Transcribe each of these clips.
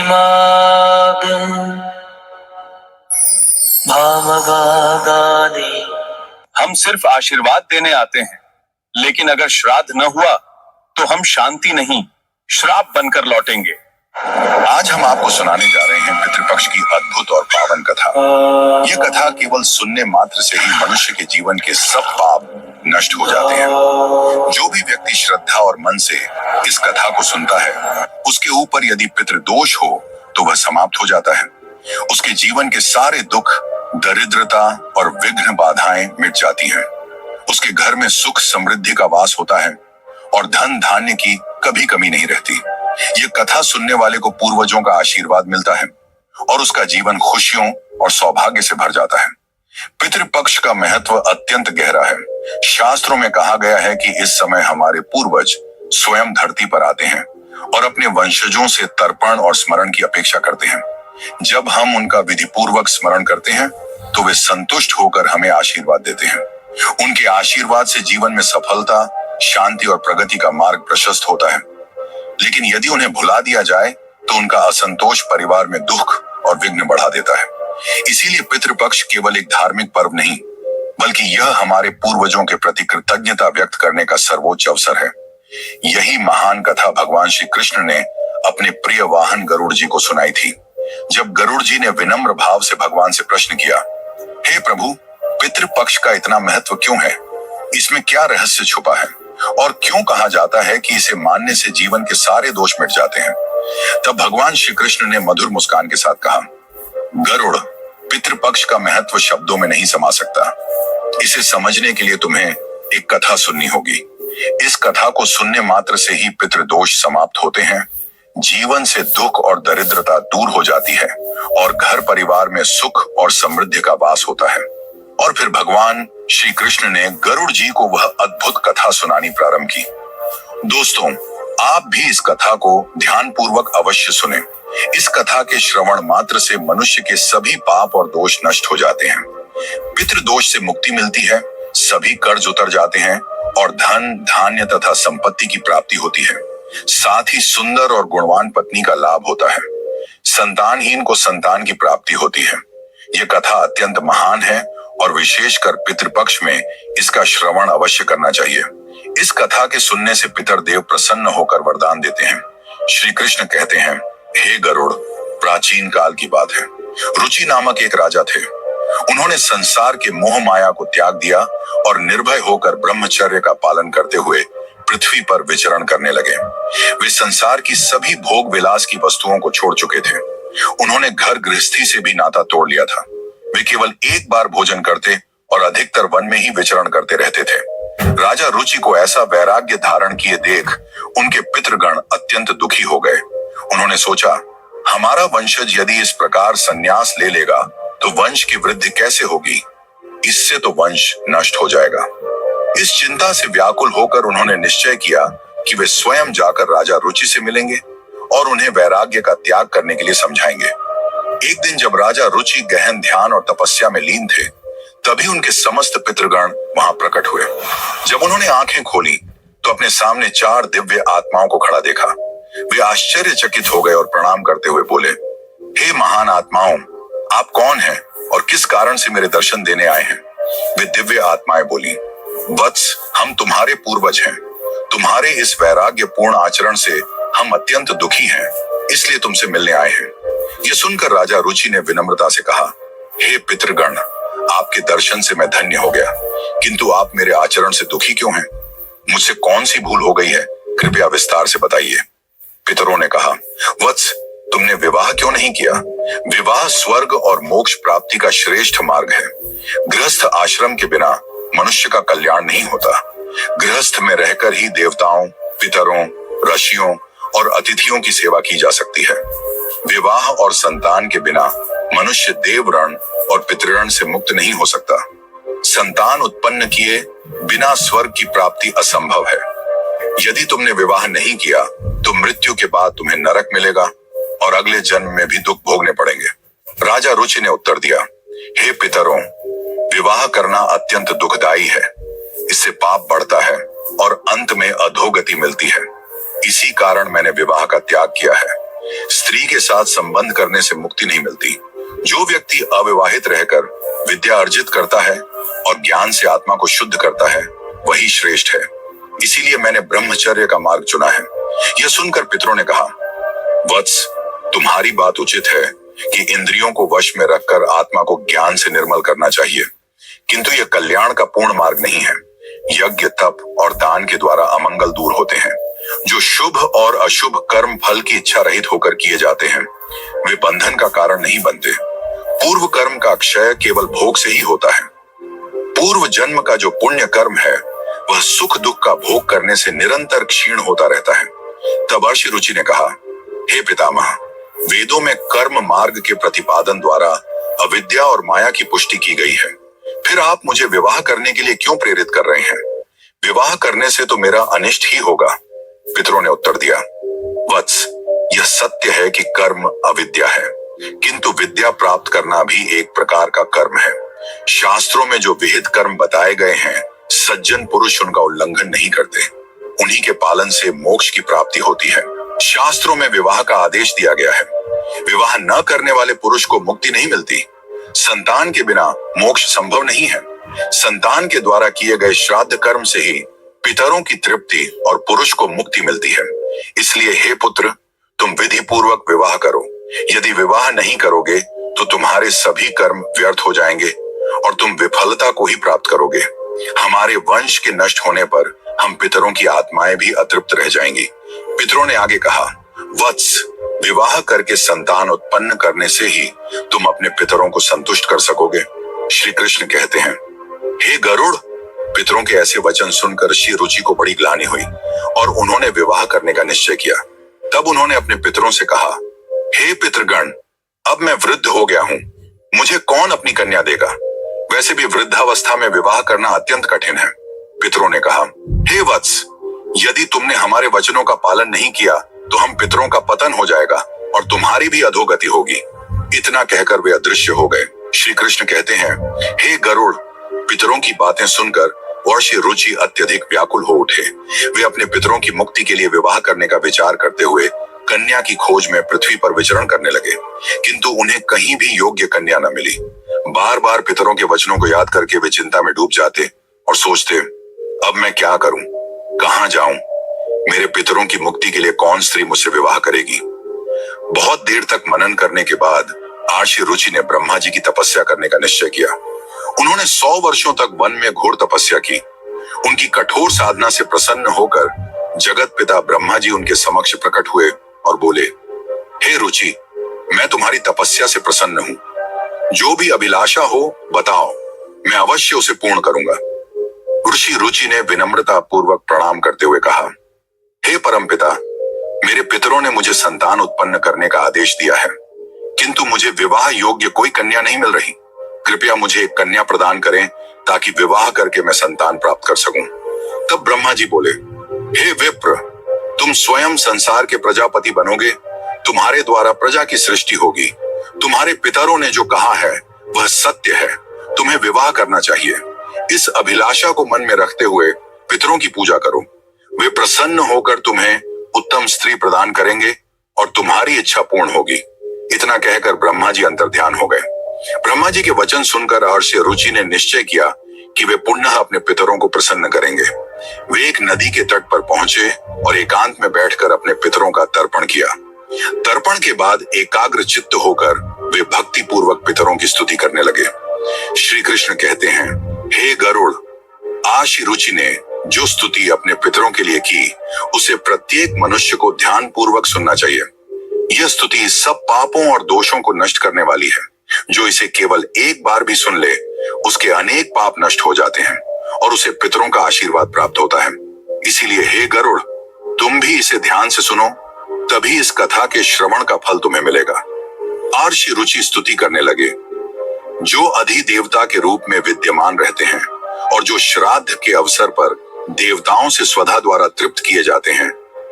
माग भामगागादि। हम सिर्फ आशीर्वाद देने आते हैं, लेकिन अगर श्राद्ध न हुआ तो हम शांति नहीं, श्राप बनकर लौटेंगे। आज हम आपको सुनाने जा रहे हैं पितृपक्ष की अद्भुत और पावन कथा। यह कथा केवल सुनने मात्र से ही मनुष्य के जीवन के सब पाप नष्ट हो जाते हैं। जो भी व्यक्ति श्रद्धा और मन से इस कथा को सुनता है, उसके ऊपर यदि पितृदोष हो तो वह समाप्त हो जाता है। उसके जीवन के सारे दुख, दरिद्रता और विघ्न बाधाएं मिट जाती हैं। उसके घर में सुख समृद्धि का वास होता है और धन धान्य की कभी कमी नहीं रहती। ये कथा सुनने वाले को पूर्वजों का आशीर्वाद मिलता है और उसका जीवन खुशियों और सौभाग्य से भर जाता है। पितृपक्ष का महत्व अत्यंत गहरा है। शास्त्रों में कहा गया है कि इस समय हमारे पूर्वज स्वयं धरती पर आते हैं और अपने वंशजों से तर्पण और स्मरण की अपेक्षा करते हैं। जब हम उनका विधि पूर्वक स्मरण करते हैं तो वे संतुष्ट होकर हमें आशीर्वाद देते हैं। उनके आशीर्वाद से जीवन में सफलता, शांति और प्रगति का मार्ग प्रशस्त होता है। लेकिन यदि उन्हें भुला दिया जाए तो उनका असंतोष परिवार में दुख और विघ्न बढ़ा देता है। इसीलिए पितृपक्ष केवल एक धार्मिक पर्व नहीं, बल्कि यह हमारे पूर्वजों के प्रति कृतज्ञता व्यक्त करने का सर्वोच्च अवसर है। यही महान कथा भगवान श्री कृष्ण ने अपने प्रिय वाहन गरुड़ जी को सुनाई थी। जब गरुड़ जी ने विनम्र भाव से भगवान से प्रश्न किया, हे प्रभु, पितृपक्ष का इतना महत्व क्यों है? इसमें क्या रहस्य छुपा है और क्यों कहा जाता है कि इसे मानने से जीवन के सारे दोष मिट जाते हैं? तब भगवान श्री कृष्ण ने मधुर मुस्कान के साथ कहा, गरुड़, पितृपक्ष का महत्व शब्दों में नहीं समा सकता। इसे समझने के लिए तुम्हें एक कथा सुननी होगी। इस कथा को सुनने मात्र से ही पितृदोष समाप्त होते हैं, जीवन से दुख और दरिद्रता दूर हो जाती है और घर परिवार में सुख और समृद्धि का वास होता है। और फिर भगवान श्री कृष्ण ने गरुड़ जी को वह अद्भुत कथा सुनानी प्रारंभ की। दोस्तों, आप भी इस कथा को ध्यान पूर्वक अवश्य सुने। इस कथा के श्रवण मात्र से मनुष्य के सभी पाप और दोष नष्ट हो जाते हैं। पितृदोष से मुक्ति मिलती है, सभी कर्ज उतर जाते हैं और धन, धान्य तथा संपत्ति की प्राप्ति होती है। साथ ही सुंदर और गुणवान पत्नी का लाभ होता है। संतानहीन को संतान की प्राप्ति होती है। यह कथा अत्यंत महान है और विशेषकर पितृपक्ष में इसका श्रवण अवश्य करना चाहिए। इस कथा के सुनने से पितरदेव प्रसन्न होकर वरदान देते हैं। श्री कृष्ण कहते हैं, हे गरुड़, प्राचीन काल की बात है। रुचि नामक एक राजा थे। उन्होंने संसार के मोह माया को त्याग दिया और निर्भय होकर ब्रह्मचर्य का पालन करते हुए पृथ्वी पर विचरण करने लगे। वे संसार की सभी भोग विलास की वस्तुओं को छोड़ चुके थे। उन्होंने घर गृहस्थी से भी नाता तोड़ लिया था। वे केवल एक बार भोजन करते और अधिकतर वन में ही विचरण करते रहते थे। राजा रुचि को ऐसा वैराग्य धारण किए देख उनके पितृगण अत्यंत दुखी हो गए। उन्होंने सोचा, हमारा वंशज यदि इस प्रकार संन्यास ले लेगा तो वंश की वृद्धि कैसे होगी? इससे तो वंश नष्ट हो जाएगा। इस चिंता से व्याकुल होकर उन्होंने निश्चय किया कि वे स्वयं जाकर राजा रुचि से मिलेंगे और उन्हें वैराग्य का त्याग करने के लिए समझाएंगे। एक दिन जब राजा रुचि गहन ध्यान और तपस्या में लीन थे, तभी उनके समस्त पितृगण वहां प्रकट हुए। जब उन्होंने आंखें खोली तो अपने सामने 4 दिव्य आत्माओं को खड़ा देखा। वे आश्चर्यचकित हो गए और प्रणाम करते हुए बोले, हे महान आत्माओं, आप कौन हैं और किस कारण से मेरे दर्शन देने आए हैं? वे दिव्य आत्माएं बोली, वत्स, हम तुम्हारे पूर्वज हैं। तुम्हारे इस वैराग्य पूर्ण आचरण से हम अत्यंत दुखी हैं, इसलिए तुमसे मिलने आए हैं। ये सुनकर राजा रुचि ने विनम्रता से कहा, हे पितृगण, आपके दर्शन से मैं धन्य हो गया, किंतु आप मेरे आचरण से दुखी क्यों हैं? मुझसे कौन सी भूल हो गई है? कृपया विस्तार से बताइए। पितरों ने कहा, वत्स, तुमने विवाह क्यों नहीं किया? विवाह स्वर्ग और मोक्ष प्राप्ति का श्रेष्ठ मार्ग है। गृहस्थ आश्रम के बिना मनुष्य का कल्याण नहीं होता। गृहस्थ में रहकर ही देवताओं, पितरों, ऋषियों और अतिथियों की सेवा की जा सकती है। विवाह और संतान के बिना मनुष्य देवऋण और पितृऋण से मुक्त नहीं हो सकता। संतान उत्पन्न किए बिना स्वर्ग की प्राप्ति असंभव है। यदि तुमने विवाह नहीं किया तो मृत्यु के बाद तुम्हें नरक मिलेगा और अगले जन्म में भी दुख भोगने पड़ेंगे। राजा रुचि ने उत्तर दिया, हे पितरों, विवाह करना अत्यंत दुखदायी है। इससे पाप बढ़ता है और अंत में अधोगति मिलती है। इसी कारण मैंने विवाह का त्याग किया है। स्त्री के साथ संबंध करने से मुक्ति नहीं मिलती। जो व्यक्ति अविवाहित रहकर विद्या अर्जित करता है और ज्ञान से आत्मा को शुद्ध करता है वही श्रेष्ठ है। इसीलिए मैंने ब्रह्मचर्य का मार्ग चुना है। यह सुनकर पितरों ने कहा, वत्स, तुम्हारी बात उचित है कि इंद्रियों को वश में रखकर आत्मा को ज्ञान से निर्मल करना चाहिए, किंतु यह कल्याण का पूर्ण मार्ग नहीं है। यज्ञ, तप और दान के द्वारा अमंगल दूर होते हैं। जो शुभ और अशुभ कर्म फल की इच्छा रहित होकर किए जाते हैं वे बंधन का कारण नहीं बनते। पूर्व कर्म का क्षय केवल भोग से ही होता है। पूर्व जन्म का जो पुण्य कर्म है वह सुख दुख का भोग करने से निरंतर क्षीण होता रहता है। तब ऋषि रुचि ने कहा, हे पितामह, वेदों में कर्म मार्ग के प्रतिपादन द्वारा अविद्या और माया की पुष्टि की गई है। फिर आप मुझे विवाह करने के लिए क्यों प्रेरित कर रहे हैं? विवाह करने से तो मेरा अनिष्ट ही होगा। पितरों ने उत्तर दिया, वत्स, यह सत्य है कि कर्म अविद्या है, किंतु विद्या प्राप्त करना भी एक प्रकार का कर्म है। शास्त्रों में जो विहित कर्म बताए गए हैं, सज्जन पुरुष उनका उल्लंघन नहीं करते। उन्हीं के पालन से मोक्ष की प्राप्ति होती है। शास्त्रों में विवाह का आदेश दिया गया है। विवाह न करने वाले पुरुष को मुक्ति नहीं मिलती। संतान के बिना मोक्ष संभव नहीं है। संतान के द्वारा किए गए श्राद्ध कर्म से ही पितरों की तृप्ति और पुरुष को मुक्ति मिलती है। इसलिए हे पुत्र, तुम विधि पूर्वक विवाह करो। यदि विवाह नहीं करोगे तो तुम्हारे सभी कर्म व्यर्थ हो जाएंगे और तुम विफलता को ही प्राप्त करोगे। हमारे वंश के नष्ट होने पर हम पितरों की आत्माएं भी अतृप्त रह जाएंगी। पितरों ने आगे कहा, वत्स, विवाह करके संतान उत्पन्न करने से ही तुम अपने पितरों को संतुष्ट कर सकोगे। श्री कृष्ण कहते हैं, हे गरुड़, पितरों के ऐसे वचन सुनकर श्री रुचि को बड़ी ग्लानि हुई और उन्होंने विवाह करने का निश्चय किया। तब उन्होंने अपने पितरों से कहा, हे पितृगण, अब मैं वृद्ध हो गया हूं, मुझे कौन अपनी कन्या देगा? वैसे भी वृद्धावस्था में विवाह करना अत्यंत कठिन है। पितरों ने कहा, हे वत्स, यदि तुमने हमारे वचनों का पालन नहीं किया तो हम पितरों का पतन हो जाएगा और तुम्हारी भी अधोगति होगी। इतना कहकर वे अदृश्य हो गए। श्री कृष्ण कहते हैं, हे गरुड़, पितरों की बातें सुनकर और श्री रुचि अत्यधिक व्याकुल हो उठे। वे अपने पितरों की मुक्ति के लिए विवाह करने का विचार करते हुए कन्या की खोज में पृथ्वी पर विचरण करने लगे, किंतु उन्हें कहीं भी योग्य कन्या न मिली। बार बार पितरों के वचनों को याद करके वे चिंता में डूब जाते और सोचते, अब मैं क्या करूं, कहां जाऊं? मेरे पितरों की मुक्ति के लिए कौन स्त्री मुझसे विवाह करेगी? बहुत देर तक मनन करने के बाद ऋषि रुचि ने ब्रह्मा जी की तपस्या करने का निश्चय किया। उन्होंने 100 वर्षों तक वन में घोर तपस्या की। उनकी कठोर साधना से प्रसन्न होकर जगत पिता ब्रह्मा जी उनके समक्ष प्रकट हुए और बोले, हे रुचि, मैं तुम्हारी तपस्या से प्रसन्न हूं। जो भी अभिलाषा हो बताओ, मैं अवश्य उसे पूर्ण करूंगा। ऋषि रुचि ने विनम्रता पूर्वक प्रणाम करते हुए कहा, हे परमपिता, मेरे पितरों ने मुझे संतान उत्पन्न करने का आदेश दिया है, किंतु मुझे विवाह योग्य कोई कन्या नहीं मिल रही। कृपया मुझे एक कन्या प्रदान करें ताकि विवाह करके मैं संतान प्राप्त कर सकूं। तब ब्रह्मा जी बोले, हे विप्र, तुम स्वयं संसार के प्रजापति बनोगे। तुम्हारे द्वारा प्रजा की सृष्टि होगी। तुम्हारे पितरों ने जो कहा है वह सत्य है। तुम्हें विवाह करना चाहिए। इस अभिलाषा को मन में रखते हुए पितरों की पूजा करो। वे प्रसन्न होकर तुम्हें उत्तम स्त्री प्रदान करेंगे और तुम्हारी इच्छा पूर्ण होगी। इतना कहकर ब्रह्मा जी अंतर्ध्यान हो गए। ब्रह्मा जी के वचन सुनकर ऋषि रुचि ने निश्चय किया कि वे पुनः अपने पितरों को प्रसन्न करेंगे। वे एक नदी के तट पर पहुंचे और एकांत में बैठकर अपने पितरों का तर्पण किया। तर्पण के बाद एकाग्र चित्त होकर वे भक्ति पूर्वक पितरों की स्तुति करने लगे। श्री कृष्ण कहते हैं, हे गरुड़, ऋषि रुचि ने जो स्तुति अपने पितरों के लिए की उसे प्रत्येक मनुष्य को ध्यान पूर्वक सुनना चाहिए। यह स्तुति सब पापों और दोषों को नष्ट करने वाली है। जो इसे केवल एक बार भी सुन ले उसके अनेक पाप नष्ट हो जाते हैं और उसे पितरों का आशीर्वाद प्राप्त होता है। इसीलिए हे गरुड़, तुम भी इसे ध्यान से सुनो, तभी इस कथा के श्रवण का फल तुम्हें मिलेगा। ऋषि रुचि स्तुति करने लगे। जो अधिदेवता के रूप में विद्यमान रहते हैं और जो श्राद्ध के अवसर पर देवताओं से स्वधा द्वारा तृप्त किए जाते हैं,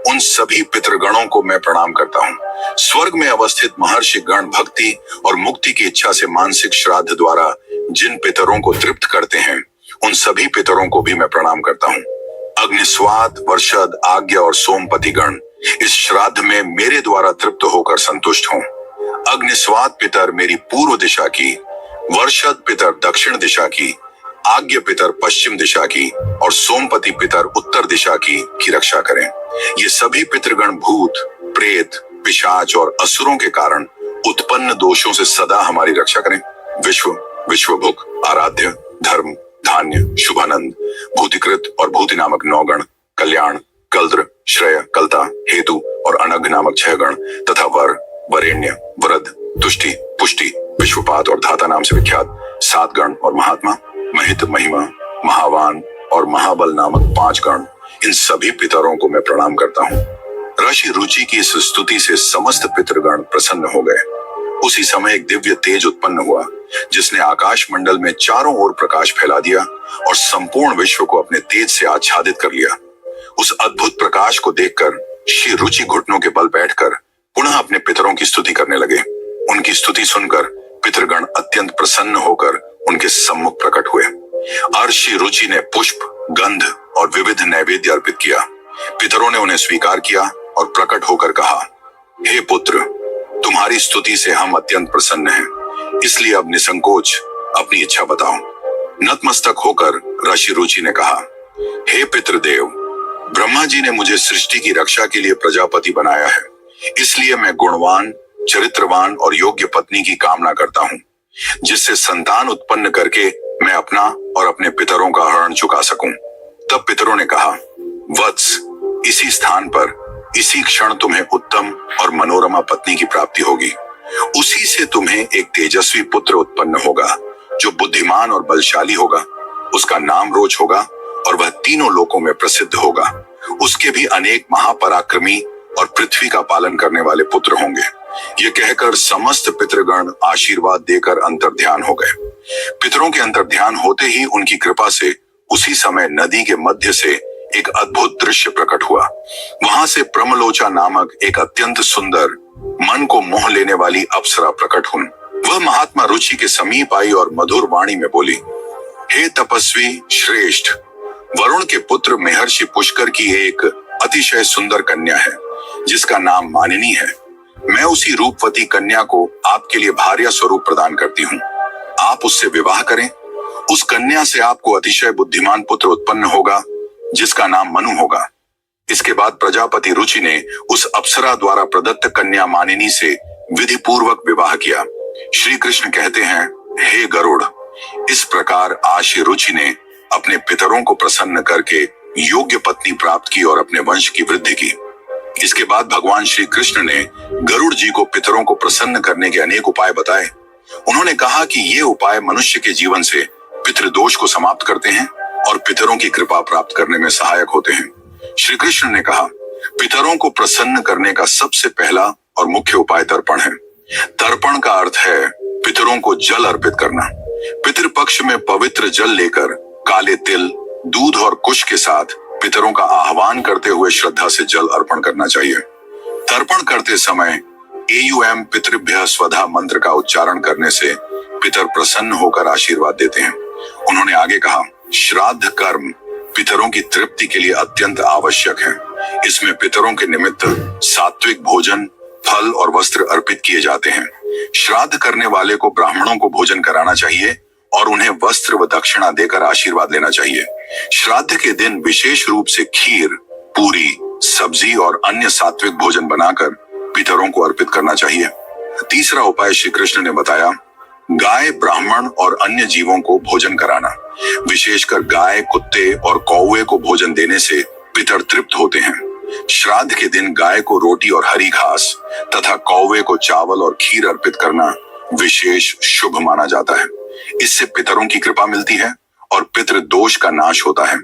उन सभी पितृगणों को मैं प्रणाम करता हूँ। स्वर्ग में अवस्थित महर्षि गण भक्ति और मुक्ति की इच्छा से मानसिक श्राद्ध द्वारा जिन पितरों को तृप्त करते हैं, उन सभी पितरों को भी मैं प्रणाम करता हूँ। अग्निस्वात, वर्षद, आज्ञा और सोमपति गण, इस श्राद्ध में मेरे द्वारा तृप्त होकर संतुष्ट हों। अग्निस्वाद पितर मेरी पूर्व दिशा की, वर्षद पितर दक्षिण दिशा की, आज्ञ पितर पश्चिम दिशा की और सोमपति पितर उत्तर दिशा की रक्षा करें। ये सभी पितृगण भूत, प्रेत, पिशाच और असुरों के कारण उत्पन्न दोषों से सदा हमारी रक्षा करें। विश्वभुक, आराध्य, धर्म, धान्य, शुभानंद, भूतिकृत और भूति नामक 9 गण, कल्याण, कल्द्र, श्रेय, कलता, हेतु और अनघ नामक 6 गण तथा वरेण्य, वरद, तुष्टि, पुष्टि, विश्वपात और धाता नाम से विख्यात 7 गण और महात्मा, महित, महिमा, महावान और महाबल नामक 5 गण, इन सभी पितरों को मैं प्रणाम करता हूँ। ऋषि रुचि की इस स्तुति से समस्त पितृगण प्रसन्न हो गए। उसी समय एक दिव्य तेज उत्पन्न हुआ जिसने आकाश मंडल में चारों ओर प्रकाश फैला दिया और संपूर्ण विश्व को अपने तेज से आच्छादित कर लिया। उस अद्भुत प्रकाश को देखकर श्री रुचि घुटनों के बल बैठकर पुनः अपने पितरों की स्तुति करने लगे। उनकी स्तुति सुनकर पितृगण अत्यंत प्रसन्न होकर उनके सम्मुख प्रकट हुए। अर्षि रुचि ने पुष्प, गंध और विविध नैवेद्य अर्पित किया। पितरों ने उन्हें स्वीकार किया और प्रकट होकर कहा, हे पुत्र, तुम्हारी स्तुति से हम अत्यंत प्रसन्न हैं, इसलिए अब निसंकोच अपनी इच्छा बताओ। नतमस्तक होकर ऋषि रुचि ने कहा, हे पितृदेव, ब्रह्मा जी ने मुझे सृष्टि की रक्षा के लिए प्रजापति बनाया है, इसलिए मैं गुणवान, चरित्रवान और योग्य पत्नी की कामना करता हूँ, जिससे संतान उत्पन्न करके मैं अपना और अपने पितरों का हरण चुका सकूं। तब पितरों ने कहा, वत्स, इसी स्थान पर इसी क्षण तुम्हें उत्तम और मनोरमा पत्नी की प्राप्ति होगी। उसी से तुम्हें एक तेजस्वी पुत्र उत्पन्न होगा जो बुद्धिमान और बलशाली होगा। उसका नाम रोच होगा और वह तीनों लोकों में प्रसिद्ध होगा। उसके भी अनेक महापराक्रमी और पृथ्वी का पालन करने वाले पुत्र होंगे। ये कहकर समस्त पितृगण आशीर्वाद देकर अंतर्ध्यान हो गए। पितरों के अंतर्ध्यान होते ही उनकी कृपा से उसी समय नदी के मध्य से एक अद्भुत दृश्य प्रकट हुआ। वहां से प्रमलोचा नामक एक अत्यंत सुंदर, मन को मोह लेने वाली अप्सरा प्रकट हुई। वह महात्मा रुचि के समीप आई और मधुर वाणी में बोली, हे तपस्वी श्रेष्ठ, वरुण के पुत्र महर्षि पुष्कर की एक अतिशय सुंदर कन्या है जिसका नाम मानिनी है। मैं उसी रूपवती कन्या को आपके लिए भार्या स्वरूप प्रदान करती हूँ। आप उससे विवाह करें। उस कन्या से आपको अतिशय बुद्धिमान पुत्र उत्पन्न होगा जिसका नाम मनु होगा। इसके बाद प्रजापति रुचि ने उस अप्सरा द्वारा प्रदत्त कन्या मानिनी से विधि पूर्वक विवाह किया। श्री कृष्ण कहते हैं, हे गरुड़, इस प्रकार आशी रुचि ने अपने पितरों को प्रसन्न करके योग्य पत्नी प्राप्त की और अपने वंश की वृद्धि की। इसके बाद भगवान श्री कृष्ण ने गरुड़ जी को पितरों को प्रसन्न करने के अनेक उपाय बताए। उन्होंने कहा कि ये उपाय मनुष्य के जीवन से पितृदोष को समाप्त करते हैं और पितरों की कृपा प्राप्त करने में सहायक होते हैं। श्री कृष्ण ने कहा, पितरों को प्रसन्न करने का सबसे पहला और मुख्य उपाय तर्पण है। तर्पण का अर्थ है पितरों को जल अर्पित करना। पितृपक्ष में पवित्र जल लेकर काले तिल, दूध और कुश के साथ पितरों का आह्वान करते हुए श्रद्धा से जल अर्पण करना चाहिए। तर्पण करते समय एयुएम पितृभ्यः स्वधा मंत्र का उच्चारण करने से पितर प्रसन्न होकर आशीर्वाद देते हैं। उन्होंने आगे कहा, श्राद्ध कर्म पितरों की तृप्ति के लिए अत्यंत आवश्यक है। इसमें पितरों के निमित्त सात्विक भोजन, फल और वस्त्र अर्पित किए जाते हैं। श्राद्ध करने वाले को ब्राह्मणों को भोजन कराना चाहिए और उन्हें वस्त्र व दक्षिणा देकर आशीर्वाद लेना चाहिए। श्राद्ध के दिन विशेष रूप से खीर, पूरी, सब्जी और अन्य सात्विक भोजन बनाकर पितरों को अर्पित करना चाहिए। तीसरा उपाय श्री कृष्ण ने बताया, गाय, ब्राह्मण और अन्य जीवों को भोजन कराना। विशेषकर गाय, कुत्ते और कौवे को भोजन देने से पितर तृप्त होते हैं। श्राद्ध के दिन गाय को रोटी और हरी घास तथा कौवे को चावल और खीर अर्पित करना विशेष शुभ माना जाता है। इससे पितरों की कृपा मिलती है और पितृ दोष का नाश होता है।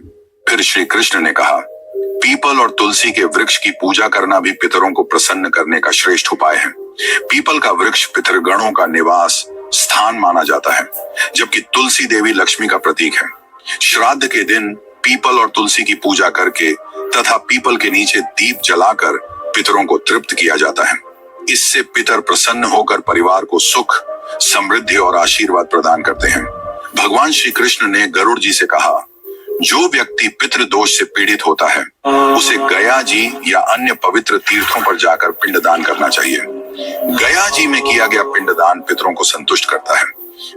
फिर श्री कृष्ण ने कहा, पीपल और तुलसी के वृक्ष की पूजा करना भी पितरों को प्रसन्न करने का श्रेष्ठ उपाय है। पीपल का वृक्ष पितृगणों का निवास स्थान माना जाता है, जबकि तुलसी देवी लक्ष्मी का प्रतीक है। श्राद्ध के दिन पीपल और तुलसी की पूजा करके तथा पीपल के नीचे दीप जलाकर पितरों को तृप्त किया जाता है। इससे पितर प्रसन्न होकर परिवार को सुख, समृद्धि और आशीर्वाद प्रदान करते हैं। भगवान श्री कृष्ण ने गरुड़ जी से कहा, जो व्यक्ति पितृदोष से पीड़ित होता है उसे गया जी या अन्य पवित्र तीर्थों पर जाकर पिंडदान करना चाहिए। गया जी में किया गया पिंडदान पितरों को संतुष्ट करता है,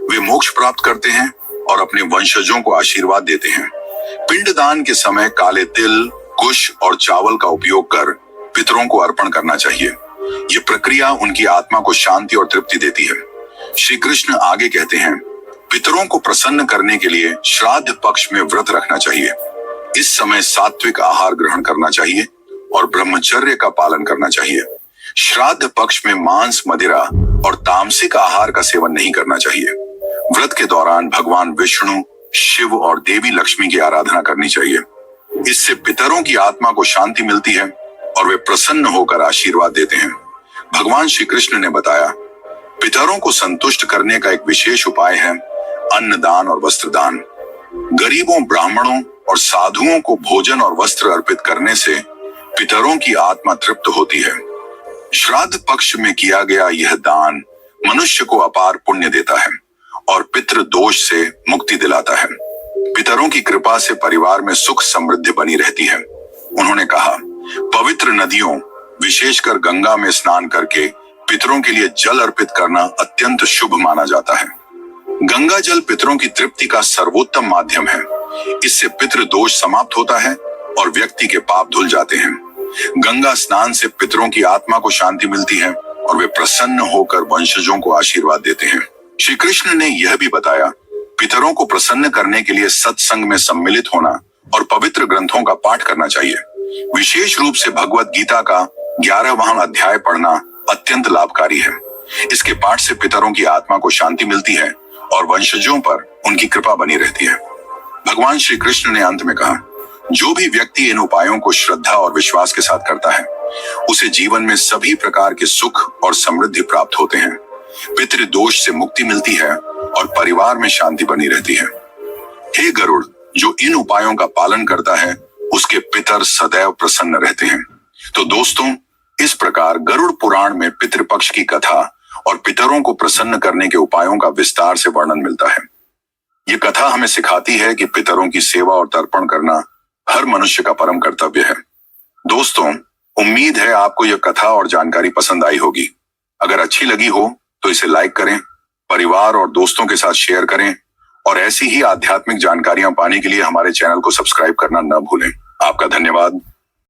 वे मोक्ष प्राप्त करते हैं और अपने वंशजों को आशीर्वाद देते हैं। पिंडदान के समय काले तिल, कुश और चावल का उपयोग कर पितरों को अर्पण करना चाहिए। ये प्रक्रिया उनकी आत्मा को शांति और तृप्ति देती है। श्री कृष्ण आगे कहते हैं, पितरों को प्रसन्न करने के लिए श्राद्ध पक्ष में व्रत रखना चाहिए। इस समय सात्विक आहार ग्रहण करना चाहिए और ब्रह्मचर्य का पालन करना चाहिए। श्राद्ध पक्ष में मांस, मदिरा और तामसिक आहार का सेवन नहीं करना चाहिए। व्रत के दौरान भगवान विष्णु, शिव और देवी लक्ष्मी की आराधना करनी चाहिए। इससे पितरों की आत्मा को शांति मिलती है और वे प्रसन्न होकर आशीर्वाद देते हैं। भगवान श्री कृष्ण ने बताया, पितरों को संतुष्ट करने का एक विशेष उपाय है अन्नदान और वस्त्रदान। गरीबों, ब्राह्मणों और साधुओं को भोजन और वस्त्र अर्पित करने से पितरों की आत्मा तृप्त होती है। श्राद्ध पक्ष में किया गया यह दान मनुष्य को अपार पुण्य देता है और पितृ दोष से मुक्ति दिलाता है। पितरों की कृपा से परिवार में सुख समृद्धि बनी रहती है। उन्होंने कहा, पवित्र नदियों, विशेषकर गंगा में स्नान करके पितरों के लिए जल अर्पित करना अत्यंत शुभ माना जाता है। गंगा जल पितरों की तृप्ति का सर्वोत्तम माध्यम है। इससे पितृ दोष समाप्त होता है और व्यक्ति के पाप धुल जाते हैं। गंगा स्नान से पितरों की आत्मा को शांति मिलती है और वे प्रसन्न होकर वंशजों को आशीर्वाद देते हैं। श्री कृष्ण ने यह भी बताया, पितरों को प्रसन्न करने के लिए सत्संग में सम्मिलित होना और पवित्र ग्रंथों का पाठ करना चाहिए। विशेष रूप से भगवत गीता का 11वां अध्याय पढ़ना अत्यंत लाभकारी है। इसके पाठ से पितरों की आत्मा को शांति मिलती है और वंशजों पर उनकी कृपा बनी रहती है। भगवान श्री कृष्ण ने अंत में कहा, जो भी व्यक्ति इन उपायों को श्रद्धा और विश्वास के साथ करता है उसे जीवन में सभी प्रकार के सुख और समृद्धि प्राप्त होते हैं। पितृ दोष से मुक्ति मिलती है और परिवार में शांति बनी रहती है। हे गरुड़, जो इन उपायों का पालन करता है उसके पितर सदैव प्रसन्न रहते हैं। तो दोस्तों, इस प्रकार गरुड़ पुराण में पितृपक्ष की कथा और पितरों को प्रसन्न करने के उपायों का विस्तार से वर्णन मिलता है। ये कथा हमें सिखाती है कि पितरों की सेवा और तर्पण करना हर मनुष्य का परम कर्तव्य है। दोस्तों, उम्मीद है आपको यह कथा और जानकारी पसंद आई होगी। अगर अच्छी लगी हो तो इसे लाइक करें, परिवार और दोस्तों के साथ शेयर करें और ऐसी ही आध्यात्मिक जानकारियां पाने के लिए हमारे चैनल को सब्सक्राइब करना न भूलें। आपका धन्यवाद।